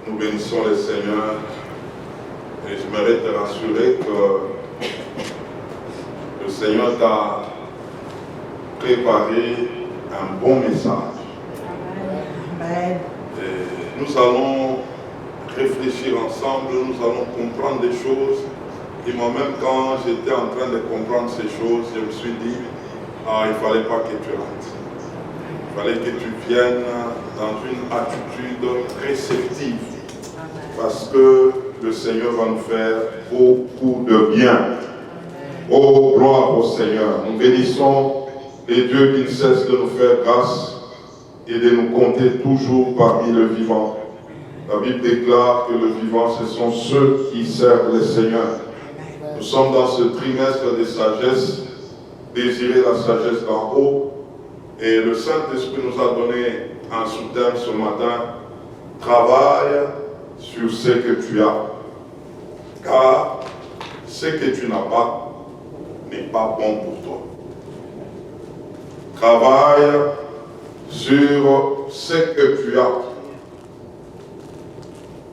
Nous bénissons le Seigneur et j'aimerais te rassurer que le Seigneur t'a préparé un bon message. Amen. Et nous allons réfléchir ensemble, nous allons comprendre des choses. Et moi-même, quand j'étais en train de comprendre ces choses, je me suis dit, il ne fallait pas que tu rates. Il fallait que tu viennes dans une attitude réceptive. Parce que le Seigneur va nous faire beaucoup de bien. Oh, gloire au Seigneur. Nous bénissons les dieux qui ne cessent de nous faire grâce et de nous compter toujours parmi le vivant. La Bible déclare que le vivant, ce sont ceux qui servent le Seigneur. Nous sommes dans ce trimestre de sagesse, désirer la sagesse d'en haut. Et le Saint-Esprit nous a donné un sous-thème ce matin. Travaille sur ce que tu as. Car ce que tu n'as pas n'est pas bon pour toi. Travaille sur ce que tu as.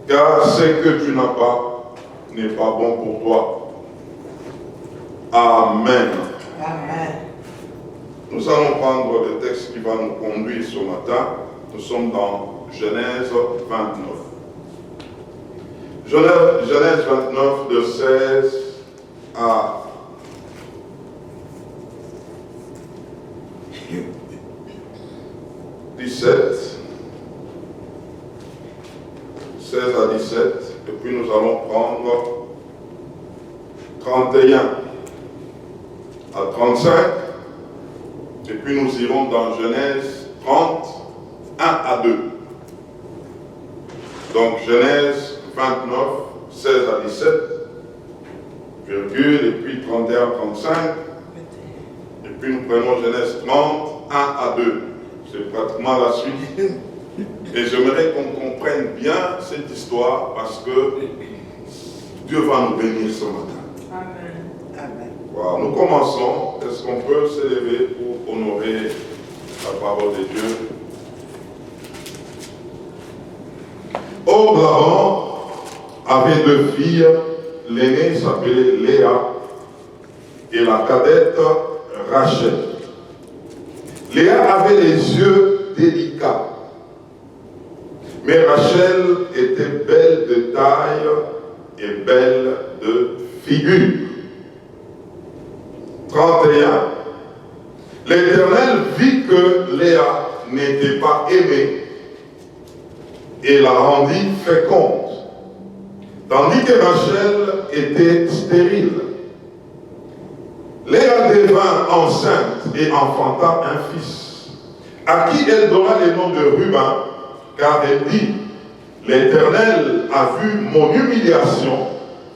Car ce que tu n'as pas n'est pas bon pour toi. Amen. Amen. Nous allons prendre le texte qui va nous conduire ce matin. Nous sommes dans Genèse 29. Genèse 29 de 16 à 17. 16 à 17. Et puis nous allons prendre 31 à 35. Et puis nous irons dans Genèse 30, 1 à 2. Donc Genèse 29, 16 à 17, virgule, et puis 31 à 35. Et puis nous prenons Genèse 30, 1 à 2. C'est pratiquement la suite. Et j'aimerais qu'on comprenne bien cette histoire parce que Dieu va nous bénir ce matin. Amen. Amen. Voilà, nous commençons. Est-ce qu'on peut s'élever pour honorer la parole de Dieu? Laban avait deux filles. L'aînée s'appelait Léa et la cadette Rachel. Léa avait les yeux délicats, mais Rachel était belle de taille et belle de figure. 31. L'Éternel vit que Léa n'était pas aimée et la rendit féconde, tandis que Rachel était stérile. Léa devint enceinte et enfanta un fils, à qui elle donna le nom de Ruben, car elle dit, l'Éternel a vu mon humiliation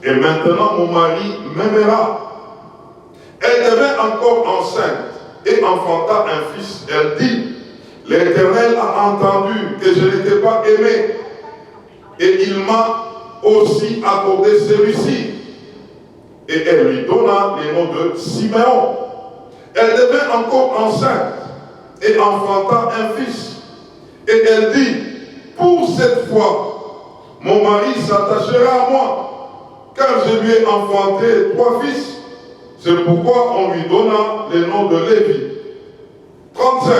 et maintenant mon mari m'aimera. Elle devint encore enceinte et enfanta un fils. Elle dit, l'Éternel a entendu que je n'étais pas aimé et il m'a aussi accordé celui-ci. Et elle lui donna le nom de Siméon. Elle devint encore enceinte et enfanta un fils. Et elle dit, pour cette fois, mon mari s'attachera à moi, car je lui ai enfanté 3 fils. C'est pourquoi on lui donna le nom de Lévi. 35.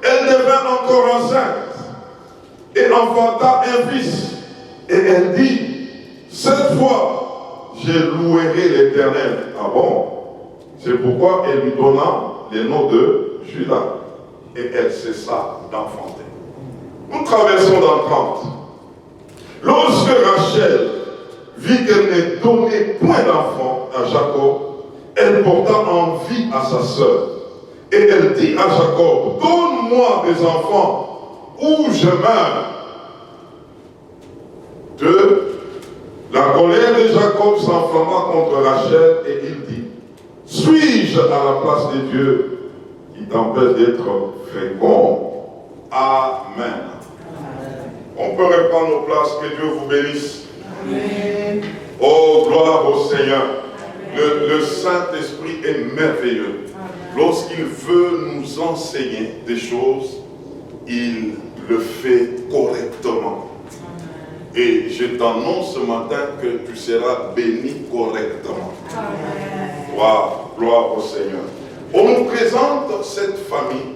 Elle devint encore enceinte et enfanta un fils. Et elle dit, cette fois, je louerai l'Éternel. Ah bon? C'est pourquoi elle lui donna le nom de Judas. Et elle cessa d'enfanter. Nous traversons dans 30. Lorsque Rachel vit qu'elle ne donnait point d'enfant à Jacob, elle porta envie à sa sœur. Et elle dit à Jacob, donne-moi des enfants ou je meurs. 2. La colère de Jacob s'enflamma contre Rachel et il dit, suis-je à la place de Dieu qui t'empêche d'être fécond? Amen. On peut reprendre nos places, que Dieu vous bénisse. Amen. Oh, gloire au Seigneur. Le Saint-Esprit est merveilleux. Lorsqu'il veut nous enseigner des choses, il le fait correctement. je t'annonce ce matin que tu seras béni correctement. Amen. Gloire au Seigneur. On nous présente cette famille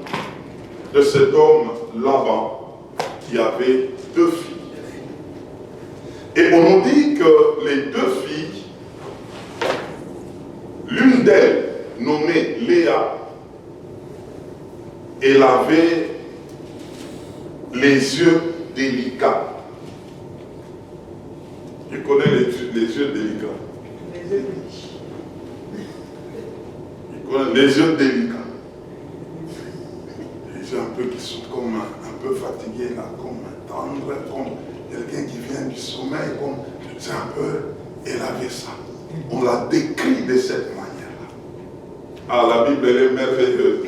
de cet homme Laban qui avait 2 filles. Et on nous dit que les 2 filles, l'une d'elles, nommée Léa, elle avait les yeux délicats. Tu connais les yeux délicats? Tu connais les yeux délicats? Les yeux un peu qui sont comme un peu fatigués, là, comme tendres, comme quelqu'un qui vient du sommeil, comme c'est un peu. Elle avait ça. On l'a décrit de cette manière-là. Ah, la Bible, elle est merveilleuse.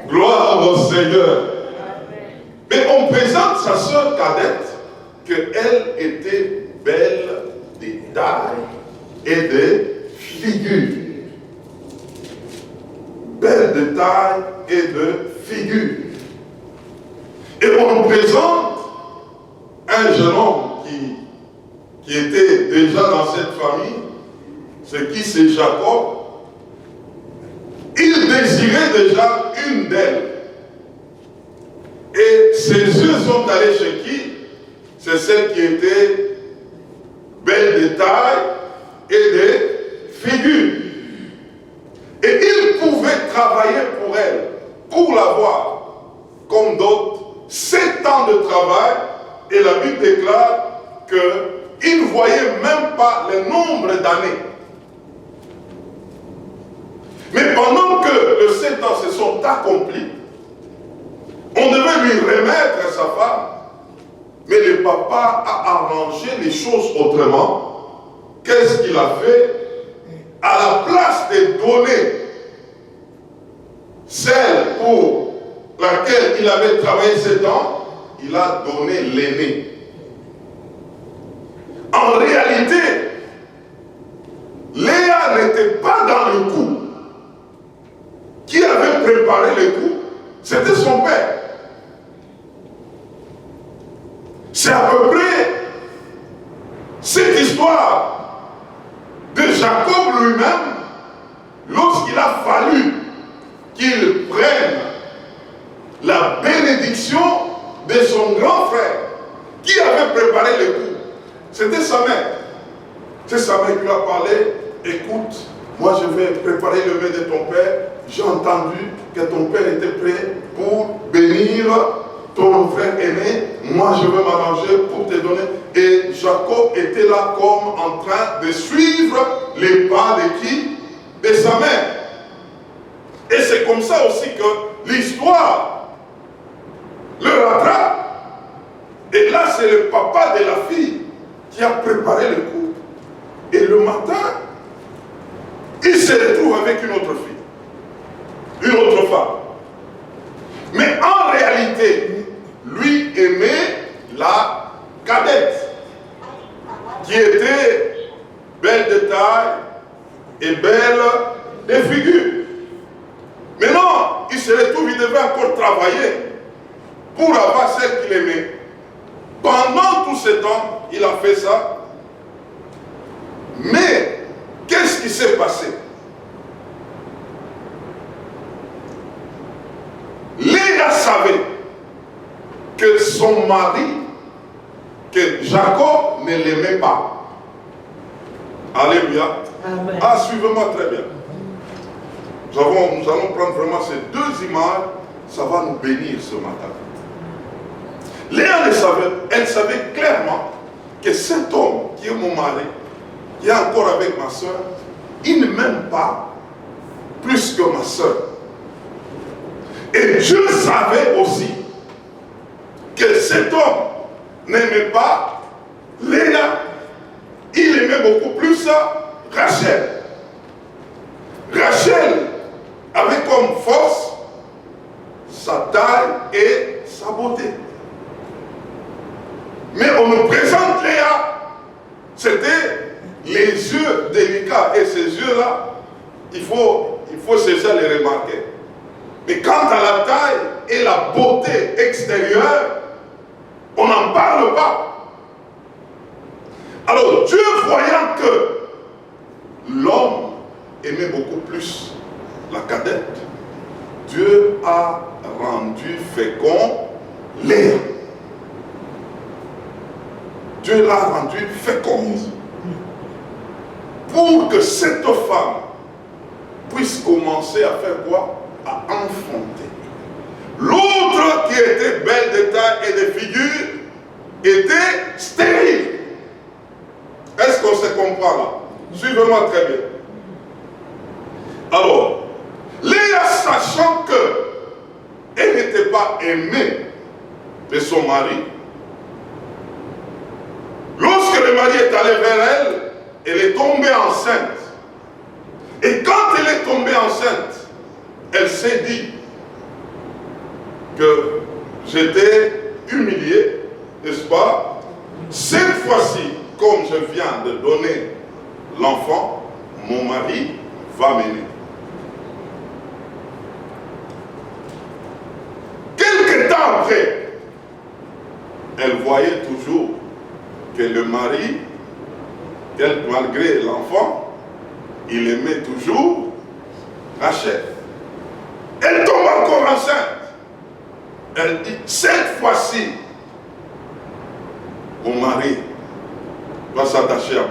Gloire au Seigneur. Mais on présente sa sœur cadette qu'elle était belle de taille et de figure. Belle de taille et de figure. Et on nous présente un jeune homme qui était déjà dans cette famille, c'est qui? C'est Jacob. Il désirait déjà une d'elles. Et ses yeux sont allés chez qui? C'est celle qui était belle de taille et de figure. Et il pouvait travailler pour elle, pour l'avoir, comme d'autres, 7 ans de travail, et la Bible déclare qu'il ne voyait même pas le nombre d'années. Mais pendant que les 7 ans se sont accomplis, on devait lui remettre sa femme, mais le papa a arrangé les choses autrement. Qu'est-ce qu'il a fait? À la place de donner celle pour laquelle il avait travaillé 7 ans, il a donné l'aîné. En réalité, Léa n'était pas dans le coup. Qui avait préparé le coup? C'était son père. C'est à peu près cette histoire de Jacob lui-même, lorsqu'il a fallu qu'il prenne la bénédiction de son grand frère, qui avait préparé le coup. C'était sa mère. C'est sa mère qui lui a parlé. Écoute, moi je vais préparer le vœu de ton père. J'ai entendu que ton père était prêt pour bénir ton frère aîné. Moi je vais m'arranger pour te donner. Et Jacob était là comme en train de suivre les pas de qui? De sa mère. Et c'est comme ça aussi que l'histoire le rattrape. Et là c'est le papa de la fille qui a préparé le coup. Et le matin, il se retrouve avec une autre fille, une autre femme. Mais en réalité, lui aimait la cadette, qui était belle de taille et belle de figure. Mais non, il se retrouve, il devait encore travailler pour avoir celle qu'il aimait. Pendant tout ce temps, il a fait ça. Mais, qu'est-ce qui s'est passé? Léa savait que son mari, que Jacob ne l'aimait pas. Alléluia. Amen. Ah, suivez-moi très bien. Nous allons prendre vraiment ces 2 images, ça va nous bénir ce matin. Léa elle savait clairement que cet homme qui est mon mari, qui est encore avec ma soeur, il ne m'aime pas plus que ma soeur. Et Dieu savait aussi que cet homme n'aimait pas Léa, il aimait beaucoup plus Rachel. Rachel avait comme force sa taille et sa beauté. Mais on nous présente Léa, c'était les yeux délicats. Et ces yeux-là, il faut cesser de les remarquer. Mais quant à la taille et la beauté extérieure, on n'en parle pas. Dieu, voyant que l'homme aimait beaucoup plus la cadette, Dieu a rendu fécond Léa. Dieu l'a rendu féconde pour que cette femme puisse commencer à faire quoi? À enfanter. L'autre qui était belle de taille et de figure était stérile. Est-ce qu'on se comprend là? Suivez-moi très bien. Alors, Léa, sachant qu'elle n'était pas aimée de son mari, lorsque le mari est allé vers elle, elle est tombée enceinte. Et quand elle est tombée enceinte, elle s'est dit que j'étais humilié, n'est-ce pas? Cette fois-ci, comme je viens de donner l'enfant, mon mari va m'aimer. Quelque temps après, elle voyait toujours que le mari, malgré l'enfant, il aimait toujours Rachel. Elle tombe encore enceinte. Elle dit, cette fois-ci, mon mari va s'attacher à moi.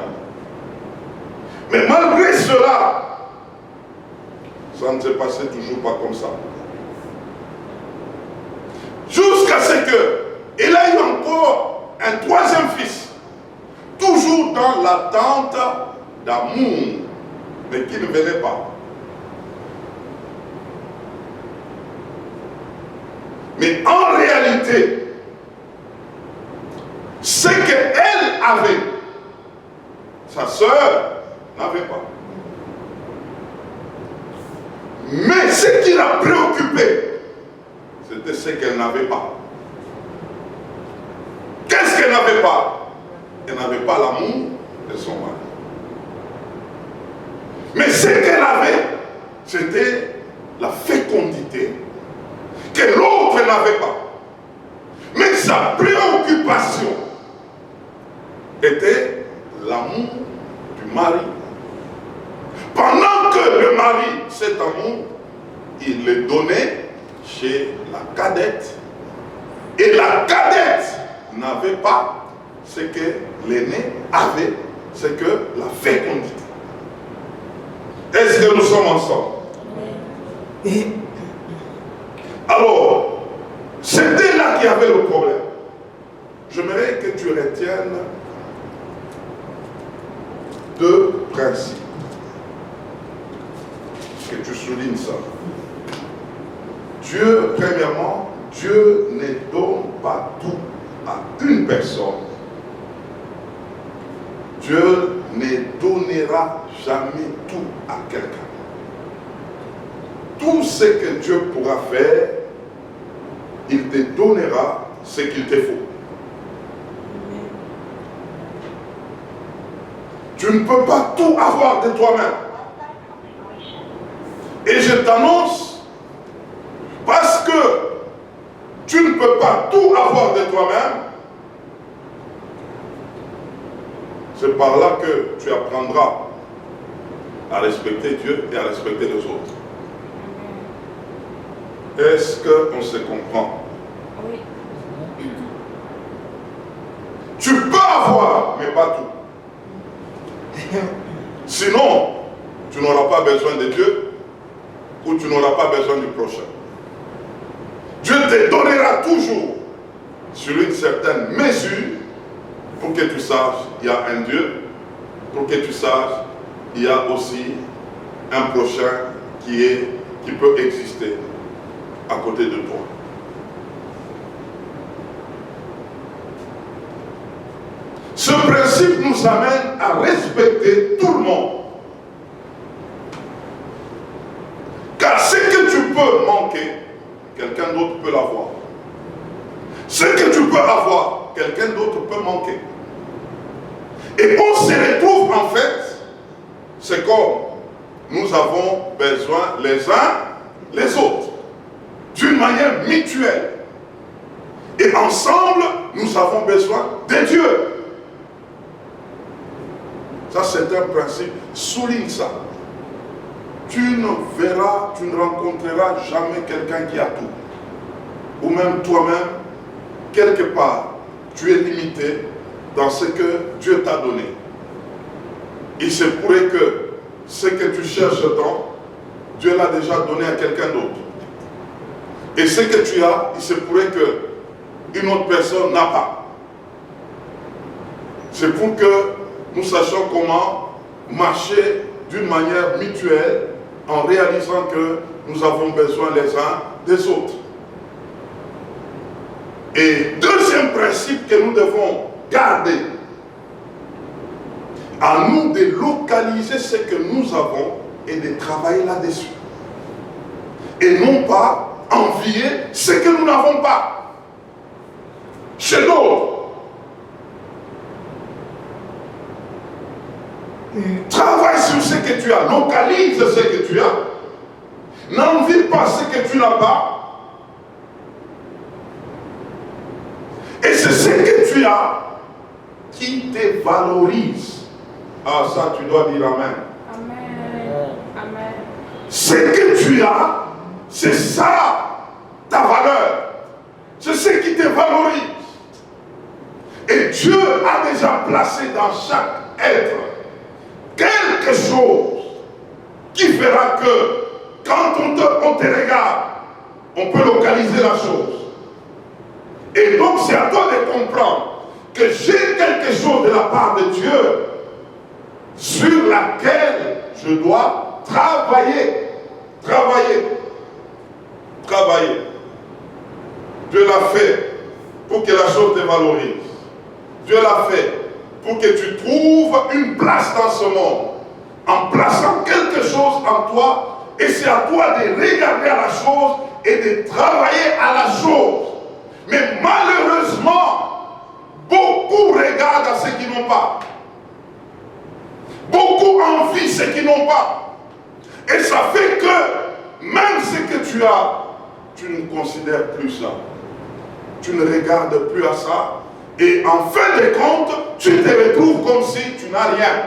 Mais malgré cela, ça ne s'est passé toujours pas comme ça. Jusqu'à ce qu'elle ait encore un troisième fils, toujours dans l'attente d'amour, mais qui ne venait pas. Mais en réalité, ce qu'elle avait, sa sœur n'avait pas. Mais ce qui l'a préoccupée, c'était ce qu'elle n'avait pas. Qu'est-ce qu'elle n'avait pas? Elle n'avait pas l'amour de son mari. Mais ce qu'elle avait, c'était la fécondité que l'autre n'avait pas. Mais sa préoccupation était l'amour du mari. Pendant que le mari, cet amour, il le donnait chez la cadette. Et la cadette n'avait pas ce que l'aîné avait, c'est que la fécondité. Est-ce que nous sommes ensemble? Et alors, c'était là qu'il y avait le problème. J'aimerais que tu retiennes deux principes. Que tu soulignes ça. Dieu, premièrement, Dieu ne donne pas tout à une personne. Dieu ne donnera jamais tout à quelqu'un. Tout ce que Dieu pourra faire, il te donnera ce qu'il te faut. Tu ne peux pas tout avoir de toi-même. Et je t'annonce, parce que tu ne peux pas tout avoir de toi-même, c'est par là que tu apprendras à respecter Dieu et à respecter les autres. Est-ce qu'on se comprend? Oui. Tu peux avoir, mais pas tout. Sinon, tu n'auras pas besoin de Dieu ou tu n'auras pas besoin du prochain. Dieu te donnera toujours sur une certaine mesure pour que tu saches qu'il y a un Dieu, pour que tu saches qu'il y a aussi un prochain qui peut exister à côté de toi. Ce principe nous amène à respecter tout le monde. Car ce que tu peux manquer, quelqu'un d'autre peut l'avoir. Ce que tu peux avoir, quelqu'un d'autre peut manquer. Et on se retrouve en fait, c'est comme nous avons besoin les uns les autres, d'une manière mutuelle. Et ensemble, nous avons besoin de Dieu. Ça, c'est un principe. Souligne ça. Tu ne verras, tu ne rencontreras jamais quelqu'un qui a tout. Ou même toi-même, quelque part, tu es limité dans ce que Dieu t'a donné. Il se pourrait que ce que tu cherches dans, Dieu l'a déjà donné à quelqu'un d'autre. Et ce que tu as, il se pourrait que une autre personne n'a pas. C'est pour que nous sachions comment marcher d'une manière mutuelle en réalisant que nous avons besoin les uns des autres. Et deuxième principe que nous devons garder, à nous de localiser ce que nous avons et de travailler là-dessus. Et non pas envier ce que nous n'avons pas chez l'autre. Travaille sur ce que tu as, localise ce que tu as. N'envie pas ce que tu n'as pas. Et c'est ce que tu as qui te valorise. Ah, ça, tu dois dire Amen. Amen. Amen. Ce que tu as, c'est ça, ta valeur. C'est ce qui te valorise. Et Dieu a déjà placé dans chaque être quelque chose qui fera que quand on te regarde, on peut localiser la chose. Et donc c'est à toi de comprendre que j'ai quelque chose de la part de Dieu sur laquelle je dois travailler. Travailler. Dieu l'a fait pour que la chose te valorise. Dieu l'a fait pour que tu trouves une place dans ce monde, en plaçant quelque chose en toi, et c'est à toi de regarder à la chose et de travailler à la chose. Mais malheureusement, beaucoup regardent à ceux qui n'ont pas. Beaucoup envient ceux qui n'ont pas. Et ça fait que même ce que tu as, tu ne considères plus ça. Tu ne regardes plus à ça. Et en fin de compte, tu te retrouves comme si tu n'as rien.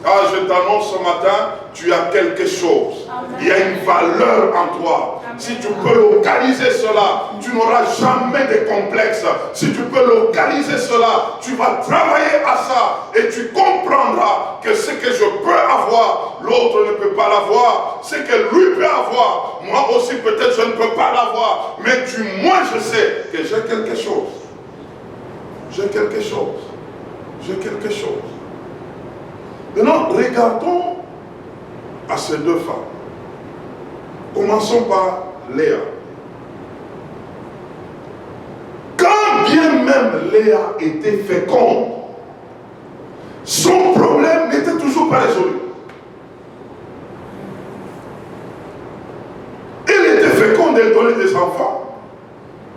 Ah, je t'annonce ce matin, tu as quelque chose. Amen. Il y a une valeur en toi. Amen. Si tu peux localiser cela, tu n'auras jamais de complexe. Si tu peux localiser cela, tu vas travailler à ça et tu comprendras que ce que je peux avoir, l'autre ne peut pas l'avoir. Ce que lui peut avoir, moi aussi peut-être je ne peux pas l'avoir. Mais du moins je sais que j'ai quelque chose. J'ai quelque chose. J'ai quelque chose. Maintenant, regardons à ces deux femmes. Commençons par Léa. Quand bien même Léa était féconde, son problème n'était toujours pas résolu. Elle était féconde, elle donnait des enfants.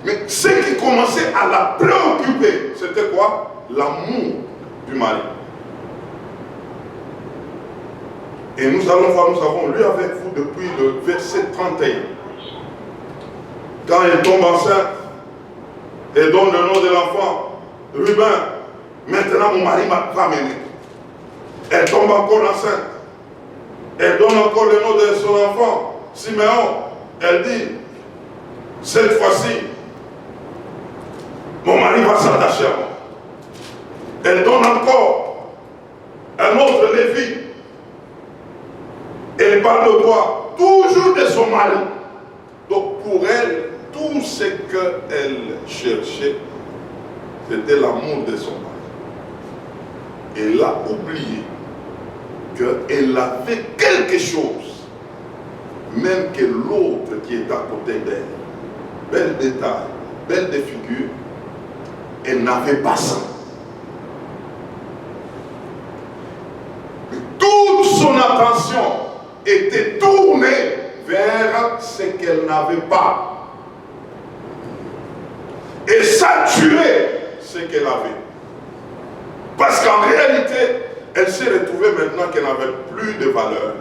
Mais ce qui commençait à la préoccuper, c'était quoi? L'amour du mari. Et nous allons voir, nous avons lu avec vous depuis le verset 31. Quand elle tombe enceinte, elle donne le nom de l'enfant, Ruben. Maintenant mon mari va m'aimer. Elle tombe encore enceinte. Elle donne encore le nom de son enfant, Siméon. Elle dit, cette fois-ci, mon mari va s'attacher à moi. Elle donne encore un autre Lévi. Elle parle de quoi? Toujours de son mari. Donc pour elle, tout ce qu'elle cherchait, c'était l'amour de son mari. Elle a oublié qu'elle avait quelque chose, même que l'autre qui est à côté d'elle. Bel détail, belle de figure, elle n'avait pas ça. Mais toute son attention était tournée vers ce qu'elle n'avait pas. Et ça tuait ce qu'elle avait. Parce qu'en réalité, elle s'est retrouvée maintenant qu'elle n'avait plus de valeur.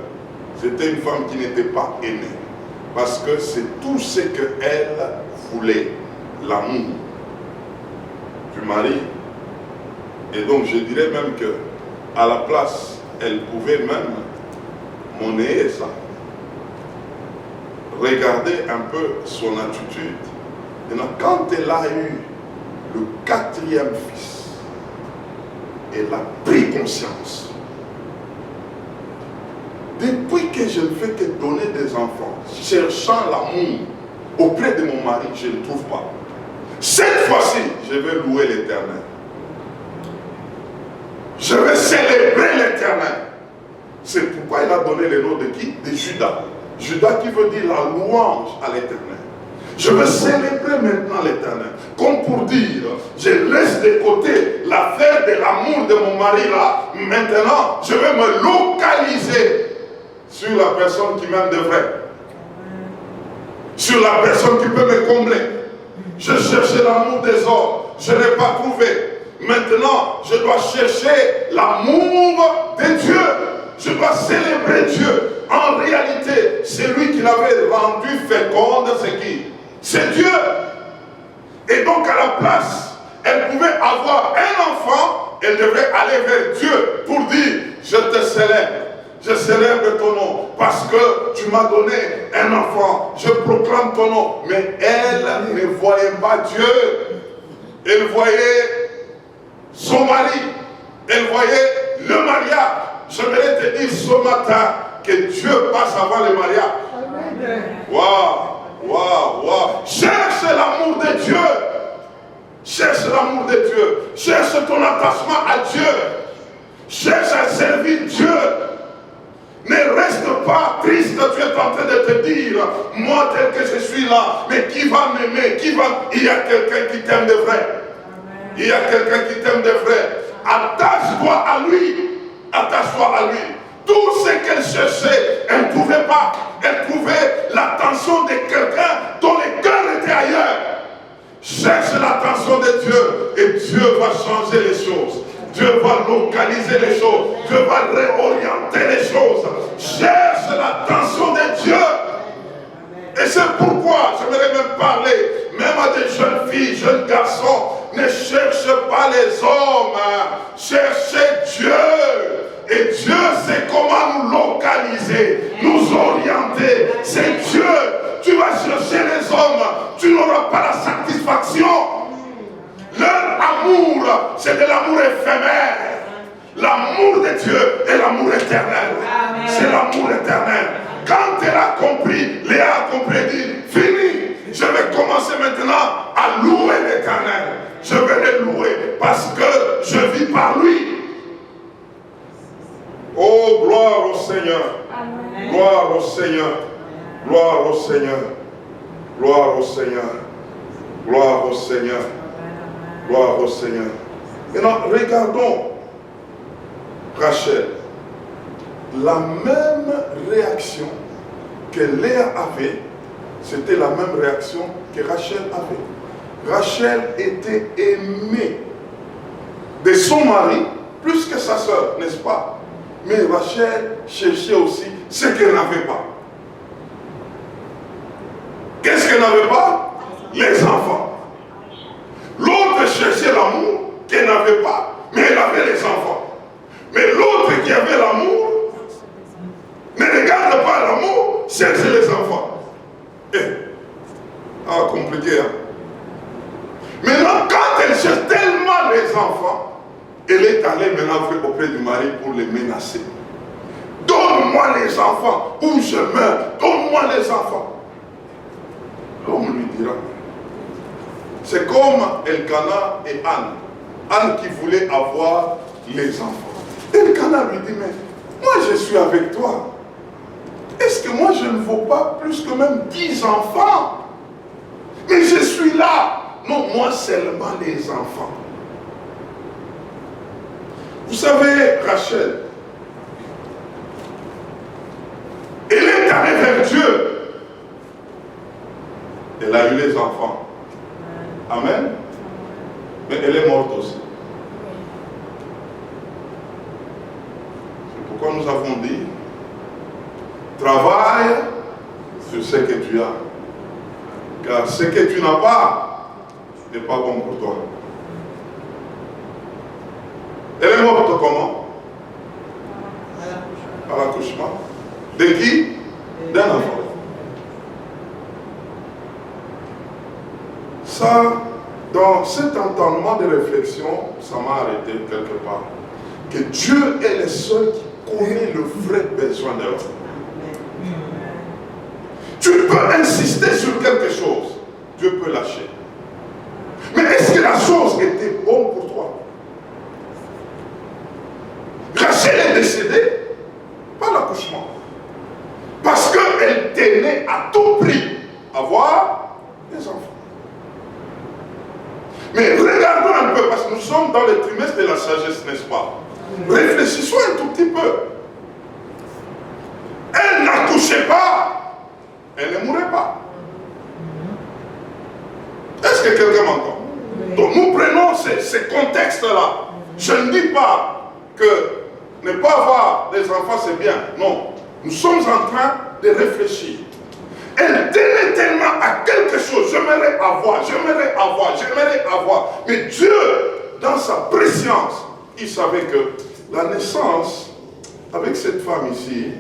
C'était une femme qui n'était pas aimée. Parce que c'est tout ce qu'elle voulait, l'amour du mari. Et donc je dirais même que à la place, elle pouvait même monnayer ça. Regardez un peu son attitude. Maintenant, quand elle a eu le 4e fils, elle a pris conscience. Depuis que je ne fais que donner des enfants, cherchant l'amour auprès de mon mari, je ne le trouve pas. Cette fois-ci, je vais louer l'Éternel. Je vais célébrer l'Éternel. C'est pourquoi il a donné le nom de qui? De Judas. Judas qui veut dire la louange à l'Éternel. Je veux célébrer maintenant l'Éternel. Comme pour dire, je laisse de côté l'affaire de l'amour de mon mari là. Maintenant, je vais me localiser sur la personne qui m'aime de vrai. Sur la personne qui peut me combler. Je cherchais l'amour des hommes. Je n'ai pas trouvé. Maintenant, je dois chercher l'amour de Dieu. Je dois célébrer Dieu. En réalité, c'est lui qui l'avait rendu féconde, c'est qui? C'est Dieu. Et donc à la place, elle pouvait avoir un enfant, elle devait aller vers Dieu pour dire, je te célèbre. Je célèbre ton nom parce que tu m'as donné un enfant. Je proclame ton nom. Mais elle ne voyait pas Dieu. Elle voyait son mari. Elle voyait le mariage. J'aimerais te dire ce matin que Dieu passe avant le mariage. Waouh, waouh, waouh. Cherche l'amour de Dieu. Cherche l'amour de Dieu. Cherche ton attachement à Dieu. Cherche à servir Dieu. Ne reste pas triste, tu es en train de te dire, moi tel que je suis là, mais qui va m'aimer? Il y a quelqu'un qui t'aime de vrai. Il y a quelqu'un qui t'aime de vrai. Attache-toi à lui. Attache-toi à lui. Tout ce qu'elle cherchait, elle ne trouvait pas. Elle trouvait l'attention de quelqu'un dont le cœur était ailleurs. Cherche l'attention de Dieu et Dieu va changer les choses. Dieu va localiser les choses. Dieu va réorienter les choses. Cherche l'attention de Dieu. Et c'est pourquoi j'aimerais même parler, même à des jeunes filles, jeunes garçons, ne cherche pas les hommes. Cherchez Dieu. Et Dieu sait comment nous localiser, nous orienter. C'est Dieu. Tu vas chercher les hommes, tu n'auras pas la satisfaction. Leur amour, c'est de l'amour éphémère. L'amour de Dieu est l'amour éternel. C'est l'amour éternel. Quand elle a compris, Léa a compris, elle dit, fini, je vais commencer maintenant à louer l'Éternel. Je vais le louer parce que je vis par lui. Oh, gloire au Seigneur. Amen. Gloire au Seigneur. Gloire au Seigneur. Gloire au Seigneur. Gloire au Seigneur. Gloire au Seigneur. Maintenant, regardons Rachel. La même réaction que Léa avait, c'était la même réaction que Rachel avait. Rachel était aimée de son mari plus que sa soeur, n'est-ce pas? Mais Rachel cherchait aussi ce qu'elle n'avait pas. Qu'est-ce qu'elle n'avait pas? Les enfants. L'autre cherchait l'amour qu'elle n'avait pas, mais elle avait les enfants. Mais l'autre qui avait l'amour, ne regarde pas l'amour, cherche les enfants. Compliqué, hein? Maintenant, quand elle cherche tellement les enfants, elle est allée maintenant auprès du mari pour les menacer. Donne-moi les enfants, ou je meurs, donne-moi les enfants. L'homme lui dira, c'est comme Elkana et Anne. Anne qui voulait avoir les enfants. Elkana lui dit, mais moi je suis avec toi. Est-ce que moi je ne vaux pas plus que même 10 enfants? Mais je suis là. Non, moi seulement les enfants. Vous savez, Rachel, elle est allée vers Dieu. Elle a eu les enfants. Amen. Mais elle est morte aussi. C'est pourquoi nous avons dit, travaille sur ce que tu as. Car ce que tu n'as pas n'est pas bon pour toi. Elle est morte comment? De qui? D'un enfant. Ça, dans cet entendement de réflexion, ça m'a arrêté quelque part. Que Dieu est le seul qui connaît le vrai besoin de l'homme. Tu peux insister sur quelque chose, Dieu peut lâcher. Mais est-ce que la chose était bonne pour toi? Rachel est décédée par l'accouchement. Parce qu'elle tenait à tout prix à avoir des enfants. Mais regardons un peu, parce que nous sommes dans le trimestre de la sagesse, n'est-ce pas? Réfléchissons un tout petit peu. Elle n'accouchait pas, elle ne mourait pas. Est-ce que quelqu'un m'entend? Donc nous prenons ces contextes-là. Je ne dis pas que ne pas avoir des enfants c'est bien. Non. Nous sommes en train de réfléchir. Elle tenait tellement à quelque chose. J'aimerais avoir, j'aimerais avoir, j'aimerais avoir. Mais Dieu, dans sa préscience, il savait que la naissance avec cette femme ici,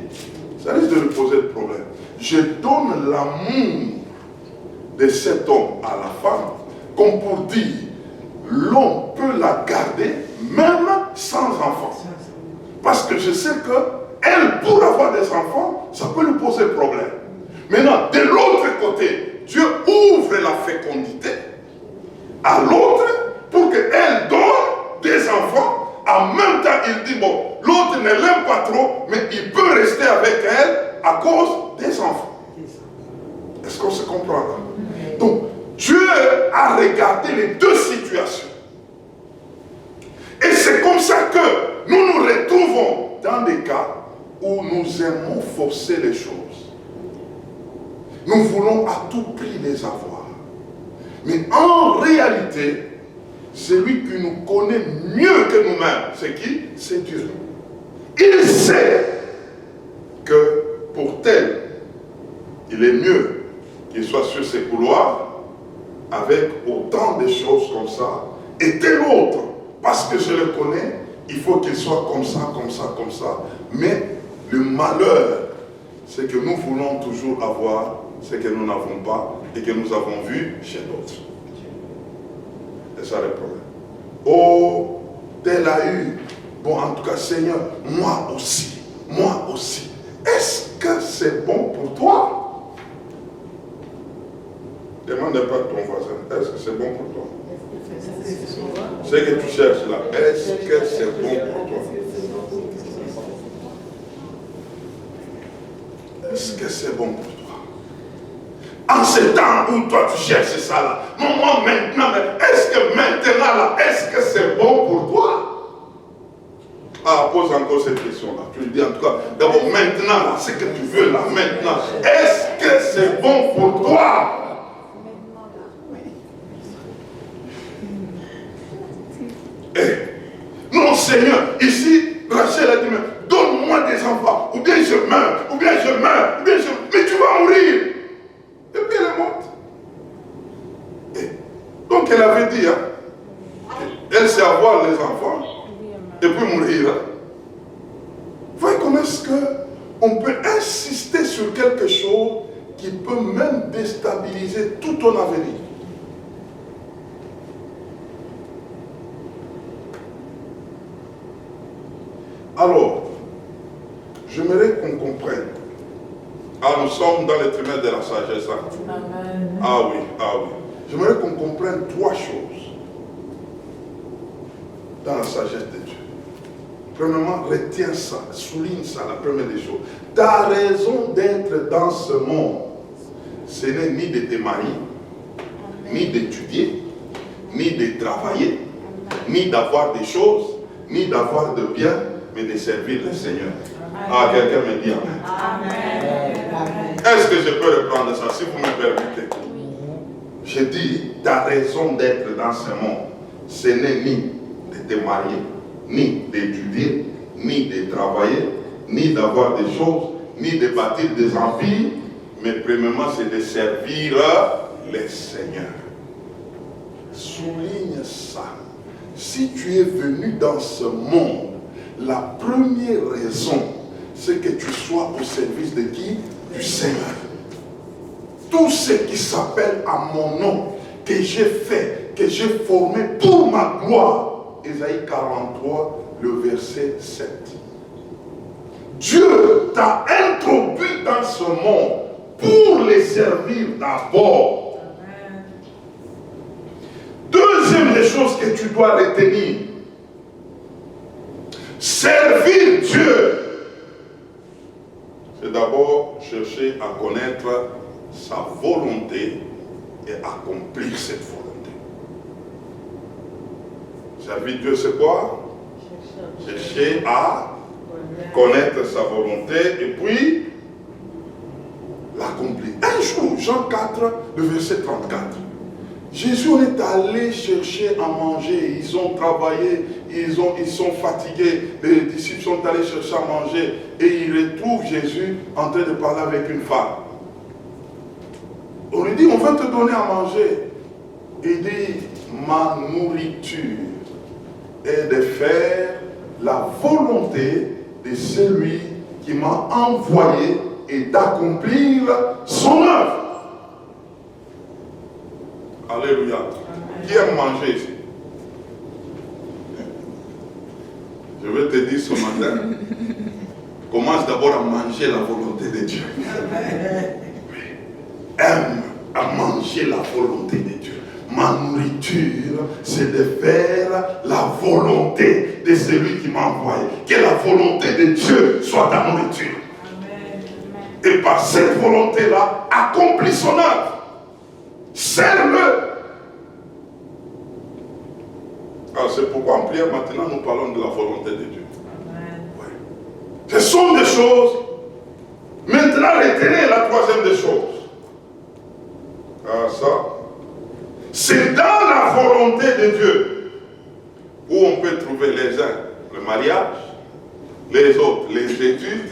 ça risque de lui poser le problème. Je donne l'amour de cet homme à la femme, comme pour dire, l'homme peut la garder même sans enfant. Parce que je sais qu'elle, pour avoir des enfants, ça peut lui poser problème. Maintenant, de l'autre côté, Dieu ouvre la fécondité à l'autre pour qu'elle donne des enfants. En même temps, il dit, bon, l'autre ne l'aime pas trop, mais il peut rester avec elle à cause des enfants. Est-ce qu'on se comprend là? Donc, Dieu a regardé les deux situations. Et c'est comme ça que nous nous retrouvons dans des cas où nous aimons forcer les choses. Nous voulons à tout prix les avoir. Mais en réalité, celui qui nous connaît mieux que nous-mêmes, c'est qui? C'est Dieu. Il sait que pour tel, il est mieux qu'il soit sur ses couloirs avec autant de choses comme ça. Et tel autre, parce que je le connais, il faut qu'il soit comme ça, comme ça, comme ça. Mais le malheur, c'est que nous voulons toujours avoir ce que nous n'avons pas et que nous avons vu chez d'autres. C'est ça le problème. Oh, tel a eu. Bon, en tout cas, Seigneur, moi aussi. Moi aussi. Est-ce que c'est bon pour toi? Demande pas à ton voisin. Est-ce que c'est bon pour toi? Ce que tu cherches là, est-ce que c'est bon pour toi? Est-ce que c'est bon pour toi? En ce temps où toi tu cherches ça là, moi maintenant, est-ce que maintenant là, est-ce que c'est bon pour toi? Ah, pose encore cette question là. Tu lui dis en tout cas, d'abord maintenant là, ce que tu veux là, maintenant, est-ce que c'est bon pour toi? Non Seigneur, ici, Rachel a dit, donne-moi des enfants, ou bien je meurs, ou bien je meurs, ou bien je... Mais tu vas mourir. Et puis elle est morte. Donc elle avait dit, elle sait avoir les enfants, et puis mourir. Voyez comment est-ce qu'on peut insister sur quelque chose qui peut même déstabiliser tout ton avenir. Alors, j'aimerais qu'on comprenne. Ah, nous sommes dans le trimestre de la sagesse. Hein? Ah oui, ah oui. J'aimerais qu'on comprenne trois choses dans la sagesse de Dieu. Premièrement, retiens ça, souligne ça, la première des choses. Ta raison d'être dans ce monde, ce n'est ni de te marier, ni d'étudier, ni de travailler, ni d'avoir des choses, ni d'avoir de biens, mais de servir le Seigneur. Ah, quelqu'un me dit Amen. Amen. Est-ce que je peux reprendre ça, si vous me permettez? Je dis, ta raison d'être dans ce monde, ce n'est ni de te marier, ni d'étudier, ni de travailler, ni d'avoir des choses, ni de bâtir des empires, mais premièrement, c'est de servir le Seigneur. Souligne ça. Si tu es venu dans ce monde, la première raison, c'est que tu sois au service de qui? Du Seigneur. Tout ce qui s'appelle à mon nom, que j'ai fait, que j'ai formé pour ma gloire. Ésaïe 43, le verset 7. Dieu t'a introduit dans ce monde pour les servir d'abord. Deuxième des choses que tu dois retenir, servir Dieu, c'est d'abord chercher à connaître sa volonté et accomplir cette volonté. Servir Dieu, c'est quoi? Chercher à connaître sa volonté et puis l'accomplir. Un jour, Jean 4, le verset 34. Jésus est allé chercher à manger. Ils ont travaillé, ils sont fatigués. Les disciples sont allés chercher à manger et ils retrouvent Jésus en train de parler avec une femme. On lui dit, on va te donner à manger. Il dit, ma nourriture est de faire la volonté de celui qui m'a envoyé et d'accomplir son œuvre. Alléluia. Qui aime manger ici? Je vais te dire ce matin, commence d'abord à manger la volonté de Dieu. Aime à manger la volonté de Dieu. Ma nourriture, c'est de faire la volonté de celui qui m'a envoyé. Que la volonté de Dieu soit ta nourriture. Amen. Et par cette volonté-là, accomplis son œuvre. Serve-le. Alors c'est pourquoi en prière maintenant nous parlons de la volonté de Dieu. Ouais. Ce sont des choses. Maintenant retenez la troisième des choses. Ah ça. C'est dans la volonté de Dieu où on peut trouver les uns le mariage, les autres les études,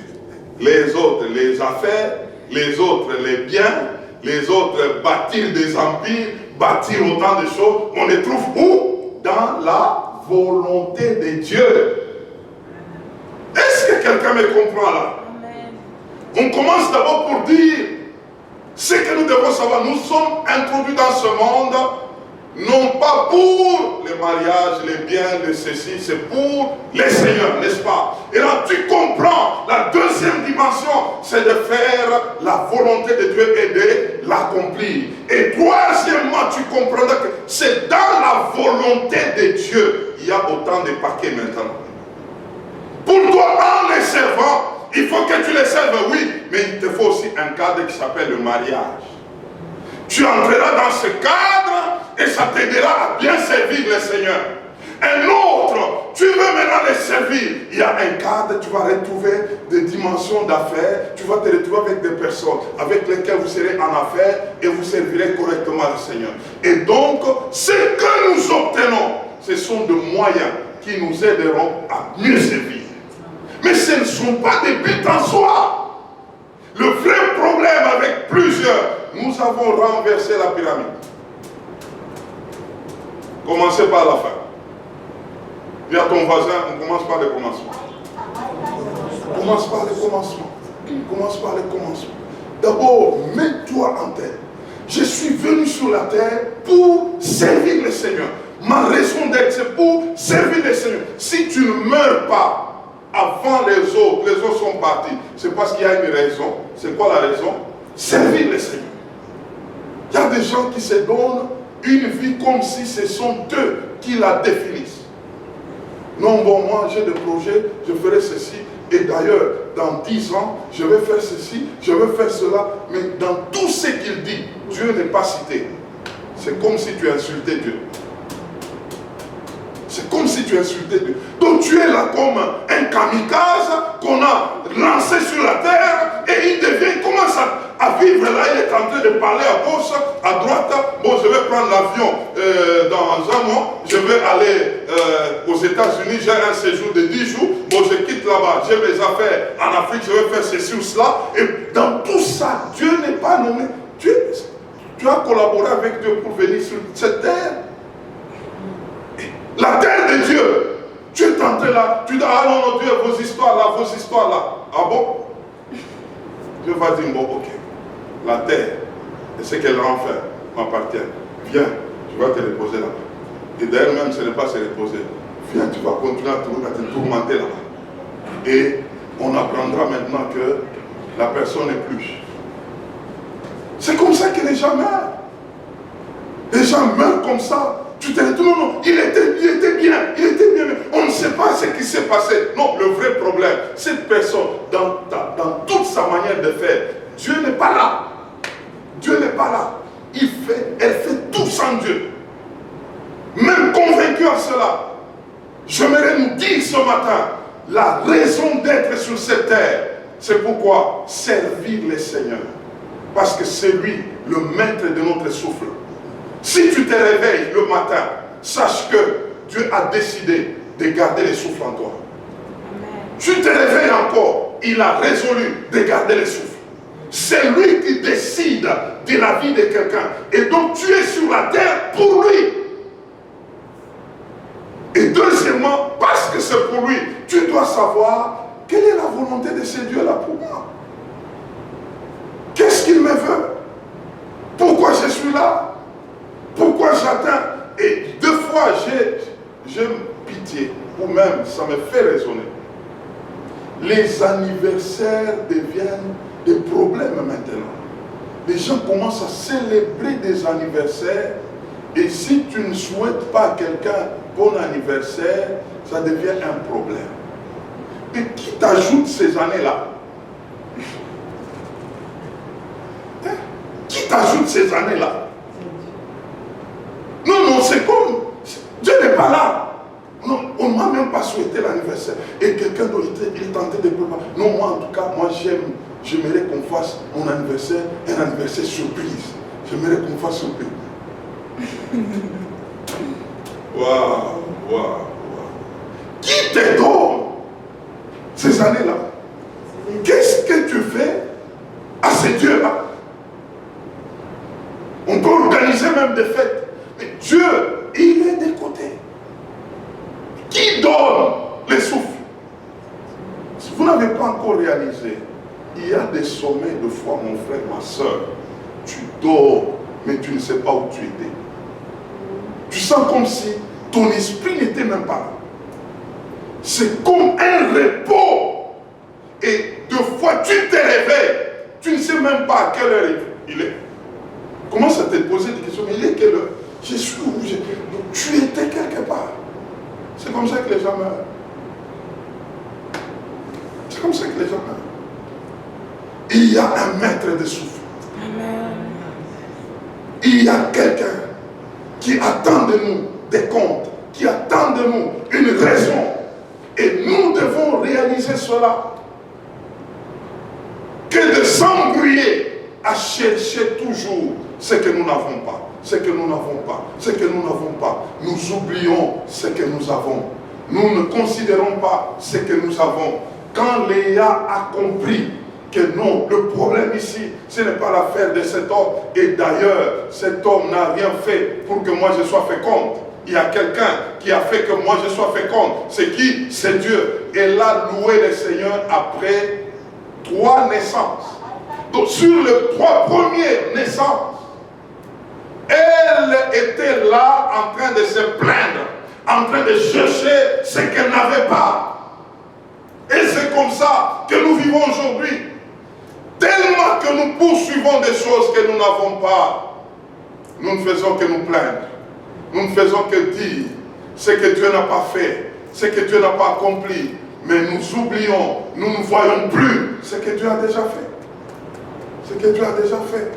les autres les affaires, les autres les biens, les autres bâtir des empires, bâtir autant de choses. On les trouve où? Dans la volonté de Dieu. Est-ce que quelqu'un me comprend là? On commence d'abord pour dire ce que nous devons savoir. Nous sommes introduits dans ce monde non pas pour les mariages, les biens, les ceci, c'est pour les seigneurs, n'est-ce pas? Et là tu comprends, la deuxième dimension, c'est de faire la volonté de Dieu et de l'accomplir. Et troisièmement, tu comprendras que c'est dans la volonté de Dieu, il y a autant de paquets maintenant. Pour toi, en les servant, il faut que tu les serves, oui, mais il te faut aussi un cadre qui s'appelle le mariage. Tu entreras dans ce cadre et ça t'aidera à bien servir le Seigneur. Un autre, tu veux maintenant les servir. Il y a un cadre, tu vas retrouver des dimensions d'affaires. Tu vas te retrouver avec des personnes avec lesquelles vous serez en affaires et vous servirez correctement le Seigneur. Et donc, ce que nous obtenons, ce sont des moyens qui nous aideront à mieux servir. Mais ce ne sont pas des buts en soi. Le vrai problème avec plusieurs, nous avons renversé la pyramide. Commencez par la fin. Dis à ton voisin, on commence par le commencement. Commence par le commencement. Commence par le commencement. D'abord, mets-toi en tête. Je suis venu sur la terre pour servir le Seigneur. Ma raison d'être, c'est pour servir le Seigneur. Si tu ne meurs pas avant les autres sont partis, c'est parce qu'il y a une raison. C'est quoi la raison? Servir le Seigneur. Il y a des gens qui se donnent une vie comme si ce sont eux qui la définissent. Non, bon, moi j'ai des projets, je ferai ceci, et d'ailleurs, dans 10 ans, je vais faire ceci, je vais faire cela, mais dans tout ce qu'il dit, Dieu n'est pas cité. C'est comme si tu insultais Dieu. C'est comme si tu insultais Dieu. Donc tu es là comme un kamikaze qu'on a lancé sur la terre et il devient, il commence à vivre là, il est en train de parler à gauche, à droite. Bon, je vais prendre l'avion dans un mois, je vais aller aux États-Unis, j'ai un séjour de 10 jours. Bon, je quitte là-bas, j'ai mes affaires en Afrique, je vais faire ceci ou cela. Et dans tout ça, Dieu n'est pas nommé. Tu as collaboré avec Dieu pour venir sur cette terre. La terre de Dieu, tu es en train rentres là, tu dis, ah non, non, Dieu, vos histoires là, vos histoires là. Ah bon? Dieu va dire, bon, ok, la terre et ce qu'elle renferme m'appartient. Viens, tu vas te reposer là-bas. Et d'ailleurs même, ce n'est pas se reposer. Viens, tu vas continuer à te tourmenter là-bas. Et on apprendra maintenant que la personne n'est plus. C'est comme ça que les gens meurent. Les gens meurent comme ça. Tu te dis, non, non, il était bien, mais on ne sait pas ce qui s'est passé. Non, le vrai problème, cette personne, dans toute sa manière de faire, Dieu n'est pas là. Dieu n'est pas là. Elle fait tout sans Dieu. Même convaincu à cela, j'aimerais nous dire ce matin, la raison d'être sur cette terre, c'est pourquoi servir le Seigneur. Parce que c'est lui le maître de notre souffle. Si tu te réveilles le matin, sache que Dieu a décidé de garder le souffle en toi. Amen. Tu te réveilles encore, il a résolu de garder le souffle. C'est lui qui décide de la vie de quelqu'un. Et donc tu es sur la terre pour lui. Et deuxièmement, parce que c'est pour lui, tu dois savoir quelle est la volonté de ce Dieu-là pour moi. Qu'est-ce qu'il me veut? Pourquoi je suis là? Pourquoi j'attends? Et deux fois, j'ai pitié, ou même ça me fait raisonner. Les anniversaires deviennent des problèmes maintenant. Les gens commencent à célébrer des anniversaires, et si tu ne souhaites pas à quelqu'un bon anniversaire, ça devient un problème. Et qui t'ajoute ces années-là? Qui t'ajoute ces années-là? Non, non, c'est comme... Dieu n'est pas là. Non, on ne m'a même pas souhaité l'anniversaire. Et quelqu'un d'autre, il est tenté de préparer. Non, moi en tout cas, moi j'aimerais qu'on fasse mon anniversaire, un anniversaire surprise. J'aimerais qu'on fasse surprise. Waouh, waouh, waouh. Qui te donne ces années-là? Qu'est-ce que tu fais à ces dieux-là? On peut organiser même des fêtes. Mais Dieu, il est des côtés. Qui donne les souffles? Si vous n'avez pas encore réalisé, il y a des sommets de foi, mon frère, ma soeur. Tu dors, mais tu ne sais pas où tu étais. Tu sens comme si ton esprit n'était même pas là. C'est comme un repos. Et deux fois, tu te réveilles. Tu ne sais même pas à quelle heure il est. Commence à te poser des questions. Mais il est quelle heure? Je suis où? Tu étais quelque part. C'est comme ça que les gens meurent. C'est comme ça que les gens meurent. Il y a un maître de souffle. Amen. Il y a quelqu'un qui attend de nous des comptes, qui attend de nous une raison. Et nous devons réaliser cela. Que de s'embrouiller à chercher toujours ce que nous n'avons pas. Ce que nous n'avons pas. Ce que nous n'avons pas. Nous oublions ce que nous avons. Nous ne considérons pas ce que nous avons. Quand Léa a compris que non, le problème ici, ce n'est pas l'affaire de cet homme. Et d'ailleurs, cet homme n'a rien fait pour que moi je sois féconde. Il y a quelqu'un qui a fait que moi je sois féconde. C'est qui? C'est Dieu. Elle a loué le Seigneur après 3 naissances. Donc sur les 3 premières naissances, elle était là en train de se plaindre, en train de chercher ce qu'elle n'avait pas. Et c'est comme ça que nous vivons aujourd'hui. Tellement que nous poursuivons des choses que nous n'avons pas, nous ne faisons que nous plaindre. Nous ne faisons que dire ce que Dieu n'a pas fait, ce que Dieu n'a pas accompli. Mais nous oublions, nous ne voyons plus ce que Dieu a déjà fait. Ce que Dieu a déjà fait.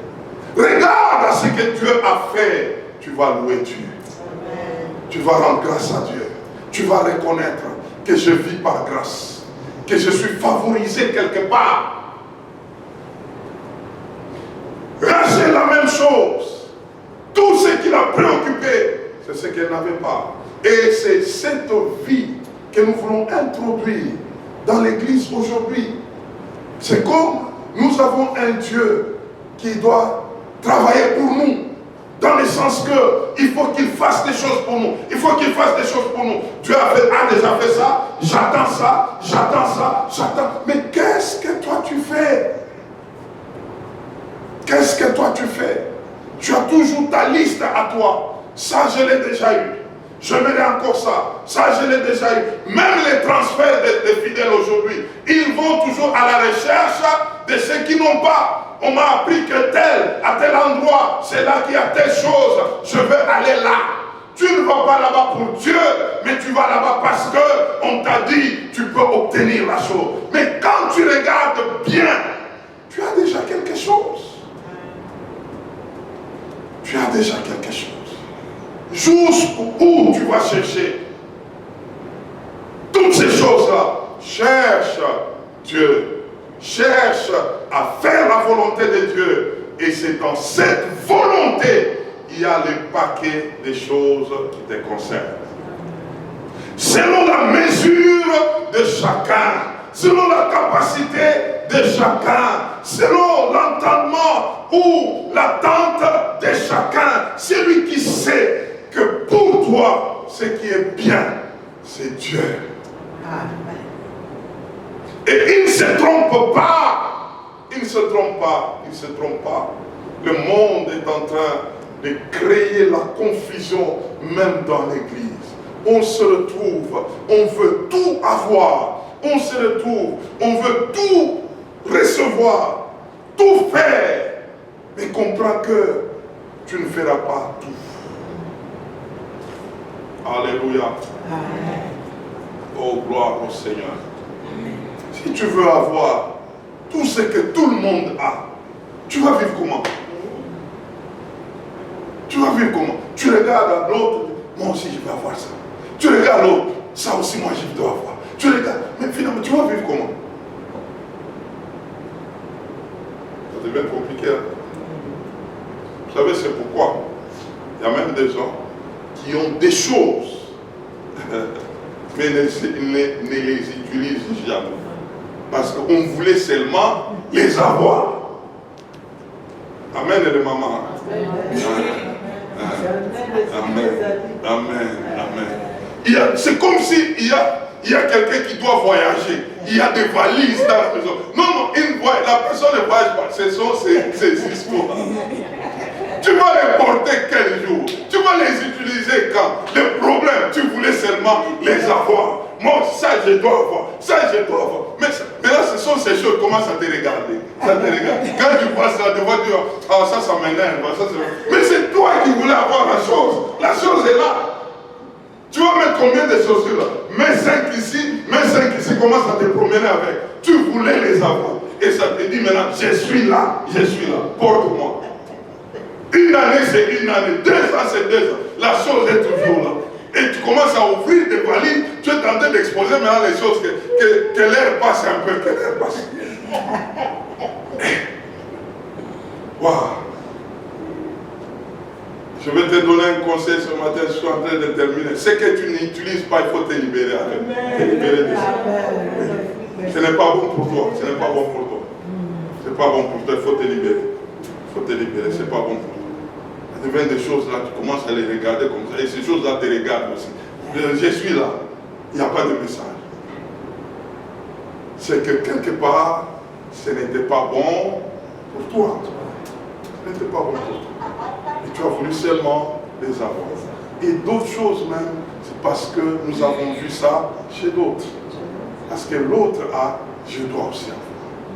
Regarde à ce que Dieu a fait. Tu vas louer Dieu. Amen. Tu vas rendre grâce à Dieu. Tu vas reconnaître que je vis par grâce. Que je suis favorisé quelque part. Rachel, la même chose. Tout ce qui l'a préoccupé, c'est ce qu'elle n'avait pas. Et c'est cette vie que nous voulons introduire dans l'église aujourd'hui. C'est comme nous avons un Dieu qui doit travailler pour nous, dans le sens que il faut qu'il fasse des choses pour nous. Il faut qu'il fasse des choses pour nous. Dieu a déjà fait ça, j'attends ça, j'attends ça, j'attends. Mais qu'est-ce que toi tu fais? Qu'est-ce que toi tu fais? Tu as toujours ta liste à toi. Ça, je l'ai déjà eu. Je verrai encore ça. Ça, je l'ai déjà eu. Même les transferts des fidèles aujourd'hui, ils vont toujours à la recherche de ceux qui n'ont pas. On m'a appris que tel, à tel endroit, c'est là qu'il y a telle chose. Je veux aller là. Tu ne vas pas là-bas pour Dieu, mais tu vas là-bas parce qu'on t'a dit tu peux obtenir la chose. Mais quand tu regardes bien, tu as déjà quelque chose. Tu as déjà quelque chose. Jusqu'où tu vas chercher toutes ces choses-là. Cherche Dieu. Cherche à faire la volonté de Dieu. Et c'est dans cette volonté il y a le paquet des choses qui te concernent. Selon la mesure de chacun, selon la capacité de chacun, selon l'entendement ou l'attente de chacun, celui qui sait que pour toi, ce qui est bien, c'est Dieu. Amen. Et il ne se trompe pas. Il ne se trompe pas. Il ne se trompe pas. Le monde est en train de créer la confusion même dans l'église. On se retrouve, on veut tout avoir, on se retrouve, on veut tout recevoir, tout faire, mais comprends que tu ne feras pas tout. Alléluia. Amen. Oh, gloire au Seigneur. Amen. Si tu veux avoir tout ce que tout le monde a, tu vas vivre comment? Tu vas vivre comment? Tu regardes l'autre, moi aussi je vais avoir ça. Tu regardes l'autre, ça aussi moi je dois avoir. Tu regardes, mais finalement tu vas vivre comment? Ça devient compliqué. Vous savez c'est pourquoi il y a même des gens qui ont des choses, mais ne les utilisent jamais. Parce qu'on voulait seulement les avoir. Amen et les mamans. Amen. Amen. Amen. C'est comme s'il y a quelqu'un qui doit voyager. Il y a des valises dans la maison. Non, la personne ne voyage pas. Ce sont ses histoires. Tu vas les porter quel jour? Tu vas les utiliser quand? Le problème, tu voulais seulement les avoir. Moi, ça je dois avoir. Ça je dois avoir. Mais là, ce sont ces choses, commence à te regarder. Ça te regarde. Quand tu vois ça, tu vas dire, ah ça m'énerve. Mais c'est toi qui voulais avoir la chose. La chose est là. Tu vas mettre combien de chaussures là? Mets 5 ici, commence à te promener avec. Tu voulais les avoir. Et ça te dit maintenant, je suis là, porte-moi. Une année c'est une année, 2 ans c'est 2 ans. La chose est toujours là. Et tu commences à ouvrir des valises, tu es tenté d'exposer maintenant les choses, que l'air passe un peu, que l'air passe. Waouh! Je vais te donner un conseil ce matin, je suis en train de terminer. Ce que tu n'utilises pas, il faut te libérer avec. Te libérer de ça. Ce n'est pas bon pour toi, ce n'est pas bon pour toi. Ce n'est pas bon pour toi, il faut te libérer. Il faut te libérer, ce n'est pas bon pour toi. Il devient des choses là, tu commences à les regarder comme ça. Et ces choses-là te regardent aussi. Je suis là, il n'y a pas de message. C'est que quelque part, ce n'était pas bon pour toi. Ce n'était pas bon pour toi. Et tu as voulu seulement les avoir. Et d'autres choses même, c'est parce que nous avons vu ça chez d'autres. Parce que l'autre a, je dois aussi avoir.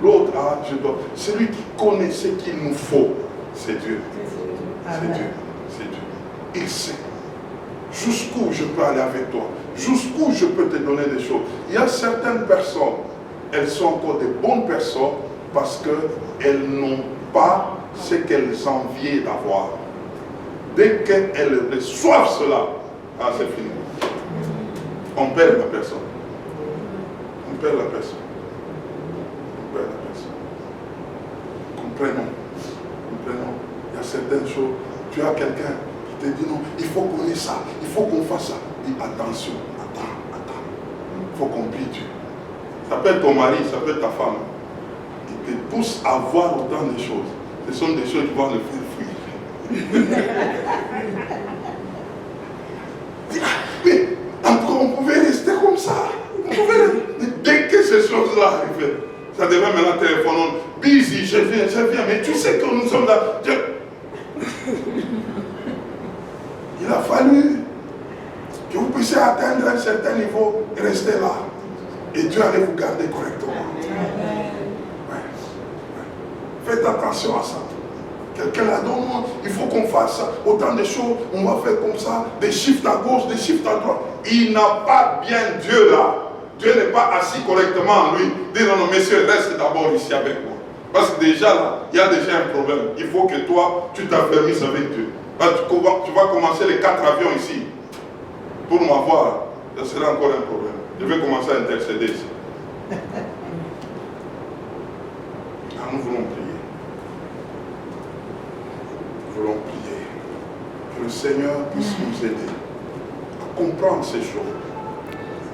L'autre a, je dois. Celui qui connaît ce qu'il nous faut, c'est Dieu. C'est Dieu. C'est Dieu. Il sait. Jusqu'où je peux aller avec toi. Jusqu'où je peux te donner des choses. Il y a certaines personnes, elles sont encore des bonnes personnes parce qu'elles n'ont pas ce qu'elles enviaient d'avoir. Dès qu'elles reçoivent cela, c'est fini. On perd la personne. On perd la personne. On perd la personne. Comprenons. Comprenons. Il y a certaines choses. Tu as quelqu'un qui te dit non, il faut qu'on ait ça, il faut qu'on fasse ça. Dis attention, attends. Il faut qu'on prie Dieu. Ça peut être ton mari, ça peut être ta femme. Ils te poussent à voir autant de choses. Ce sont des choses qui vont le faire fuir. Mais encore, on pouvait rester comme ça. On choses-là arrivaient. Ça devait maintenant téléphoner. Busy, je viens, mais tu sais que nous sommes là. Il a fallu que vous puissiez atteindre un certain niveau et rester là. Et Dieu allait vous garder correctement. Ouais. Faites attention à ça. Quelqu'un là, non, il faut qu'on fasse autant de choses, on va faire comme ça, des shifts à gauche, des shifts à droite. Il n'a pas bien Dieu là. Dieu n'est pas assis correctement en lui. Dis non, messieurs, reste d'abord ici avec moi. Parce que déjà là, il y a déjà un problème. Il faut que toi, tu t'affermisses avec Dieu. Tu vas commencer les 4 avions ici. Pour m'avoir, ce sera encore un problème. Je vais commencer à intercéder ici. Nous voulons prier. Nous voulons prier. Que le Seigneur puisse nous aider à comprendre ces choses.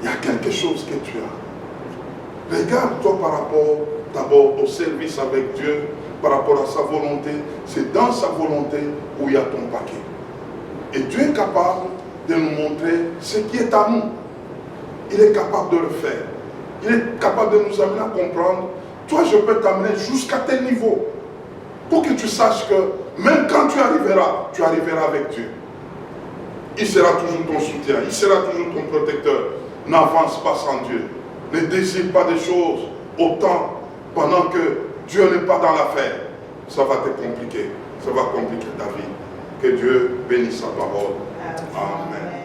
Il y a quelque chose que tu as. Regarde-toi par rapport d'abord au service avec Dieu, par rapport à sa volonté. C'est dans sa volonté où il y a ton paquet. Et Dieu est capable de nous montrer ce qui est à nous. Il est capable de le faire. Il est capable de nous amener à comprendre. Toi, je peux t'amener jusqu'à tel niveau. Pour que tu saches que même quand tu arriveras avec Dieu. Il sera toujours ton soutien. Il sera toujours ton protecteur. N'avance pas sans Dieu. Ne désire pas des choses autant pendant que Dieu n'est pas dans l'affaire. Ça va te compliquer. Ça va compliquer ta vie. Que Dieu bénisse sa parole. Amen.